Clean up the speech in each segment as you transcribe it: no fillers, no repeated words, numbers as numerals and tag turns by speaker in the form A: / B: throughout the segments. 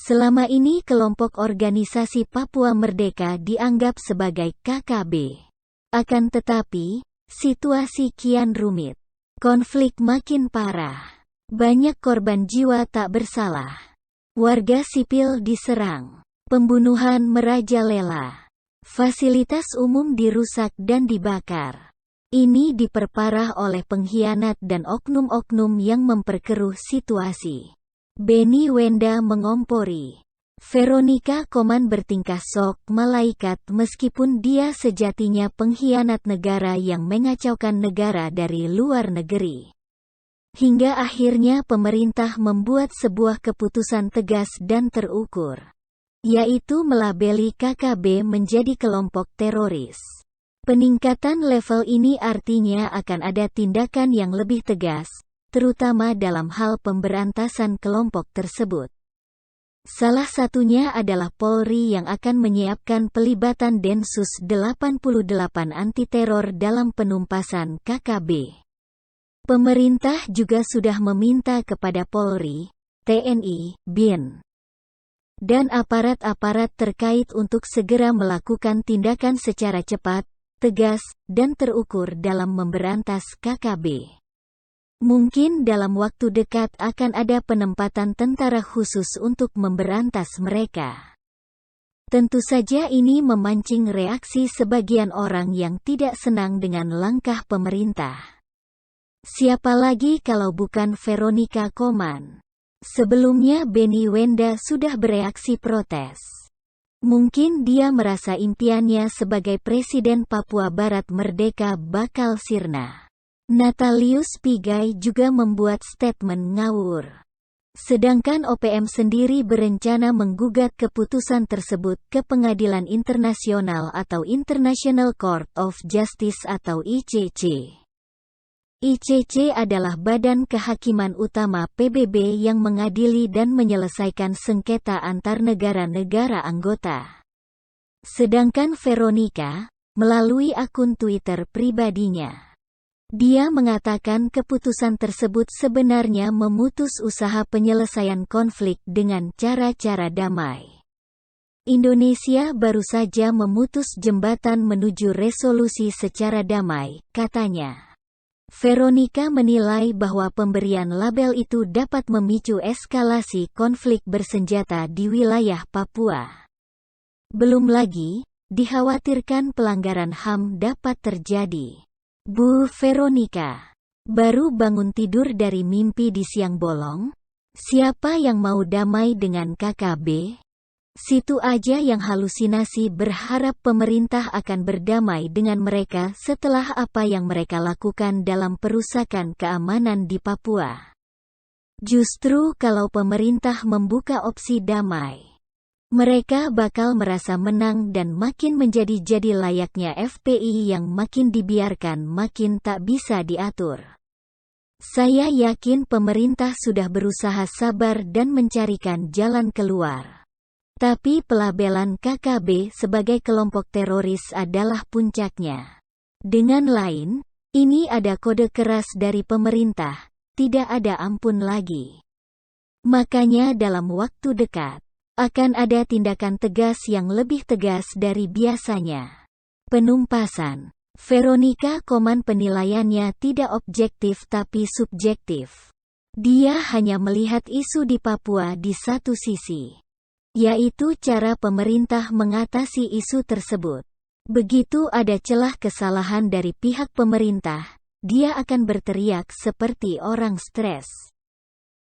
A: Selama ini kelompok organisasi Papua Merdeka dianggap sebagai KKB. Akan tetapi, situasi kian rumit. Konflik makin parah. Banyak korban jiwa tak bersalah. Warga sipil diserang. Pembunuhan merajalela. Fasilitas umum dirusak dan dibakar. Ini diperparah oleh pengkhianat dan oknum-oknum yang memperkeruh situasi. Benny Wenda mengompori. Veronica Koman bertingkah sok malaikat meskipun dia sejatinya pengkhianat negara yang mengacaukan negara dari luar negeri. Hingga akhirnya pemerintah membuat sebuah keputusan tegas dan terukur, yaitu melabeli KKB menjadi kelompok teroris. Peningkatan level ini artinya akan ada tindakan yang lebih tegas, terutama dalam hal pemberantasan kelompok tersebut. Salah satunya adalah Polri yang akan menyiapkan pelibatan Densus 88 anti-teror dalam penumpasan KKB. Pemerintah juga sudah meminta kepada Polri, TNI, BIN, dan aparat-aparat terkait untuk segera melakukan tindakan secara cepat, tegas, dan terukur dalam memberantas KKB. Mungkin dalam waktu dekat akan ada penempatan tentara khusus untuk memberantas mereka. Tentu saja ini memancing reaksi sebagian orang yang tidak senang dengan langkah pemerintah. Siapa lagi kalau bukan Veronica Koman? Sebelumnya Benny Wenda sudah bereaksi protes. Mungkin dia merasa impiannya sebagai Presiden Papua Barat merdeka bakal sirna. Natalius Pigai juga membuat statement ngawur. Sedangkan OPM sendiri berencana menggugat keputusan tersebut ke Pengadilan Internasional atau International Court of Justice atau ICC. ICC adalah badan kehakiman utama PBB yang mengadili dan menyelesaikan sengketa antar negara-negara anggota. Sedangkan Veronica, melalui akun Twitter pribadinya, dia mengatakan keputusan tersebut sebenarnya memutus usaha penyelesaian konflik dengan cara-cara damai. Indonesia baru saja memutus jembatan menuju resolusi secara damai, katanya. Veronica menilai bahwa pemberian label itu dapat memicu eskalasi konflik bersenjata di wilayah Papua. Belum lagi, dikhawatirkan pelanggaran HAM dapat terjadi. Bu Veronica, baru bangun tidur dari mimpi di siang bolong? Siapa yang mau damai dengan KKB? Situ aja yang halusinasi berharap pemerintah akan berdamai dengan mereka setelah apa yang mereka lakukan dalam perusakan keamanan di Papua. Justru kalau pemerintah membuka opsi damai, mereka bakal merasa menang dan makin menjadi layaknya FPI yang makin dibiarkan makin tak bisa diatur. Saya yakin pemerintah sudah berusaha sabar dan mencarikan jalan keluar. Tapi pelabelan KKB sebagai kelompok teroris adalah puncaknya. Dengan lain, ini ada kode keras dari pemerintah, tidak ada ampun lagi. Makanya dalam waktu dekat, akan ada tindakan tegas yang lebih tegas dari biasanya. Penumpasan. Veronica Koman penilaiannya tidak objektif tapi subjektif. Dia hanya melihat isu di Papua di satu sisi, yaitu cara pemerintah mengatasi isu tersebut. Begitu ada celah kesalahan dari pihak pemerintah, dia akan berteriak seperti orang stres.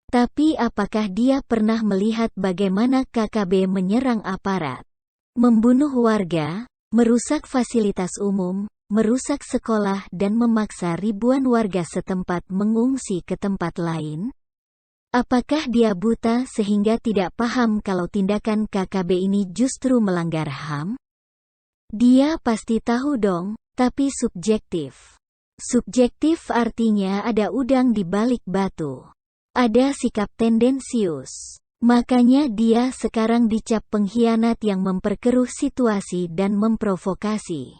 A: Tapi apakah dia pernah melihat bagaimana KKB menyerang aparat, membunuh warga, merusak fasilitas umum, merusak sekolah dan memaksa ribuan warga setempat mengungsi ke tempat lain? Apakah dia buta sehingga tidak paham kalau tindakan KKB ini justru melanggar HAM? Dia pasti tahu dong, tapi subjektif. Subjektif artinya ada udang di balik batu. Ada sikap tendensius. Makanya dia sekarang dicap pengkhianat yang memperkeruh situasi dan memprovokasi.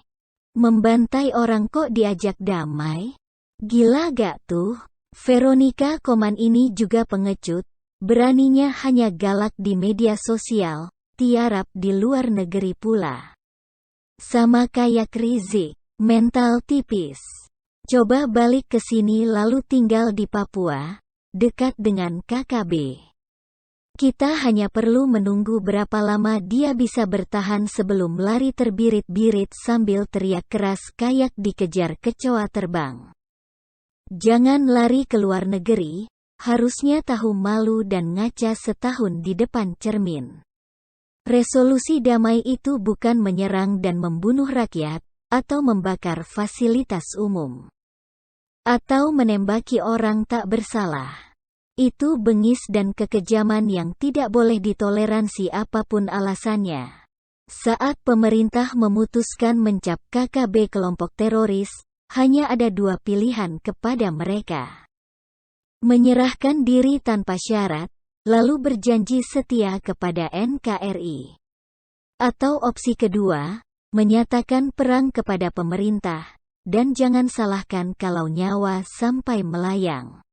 A: Membantai orang kok diajak damai? Gila gak tuh? Veronica Koman ini juga pengecut. Beraninya hanya galak di media sosial, tiarap di luar negeri pula. Sama kayak Rizik, mental tipis. Coba balik ke sini lalu tinggal di Papua, dekat dengan KKB. Kita hanya perlu menunggu berapa lama dia bisa bertahan sebelum lari terbirit-birit sambil teriak keras kayak dikejar kecoa terbang. Jangan lari ke luar negeri, harusnya tahu malu dan ngaca setahun di depan cermin. Resolusi damai itu bukan menyerang dan membunuh rakyat, atau membakar fasilitas umum, atau menembaki orang tak bersalah. Itu bengis dan kekejaman yang tidak boleh ditoleransi apapun alasannya. Saat pemerintah memutuskan mencap KKB kelompok teroris, hanya ada dua pilihan kepada mereka. Menyerahkan diri tanpa syarat, lalu berjanji setia kepada NKRI. Atau opsi kedua, menyatakan perang kepada pemerintah, dan jangan salahkan kalau nyawa sampai melayang.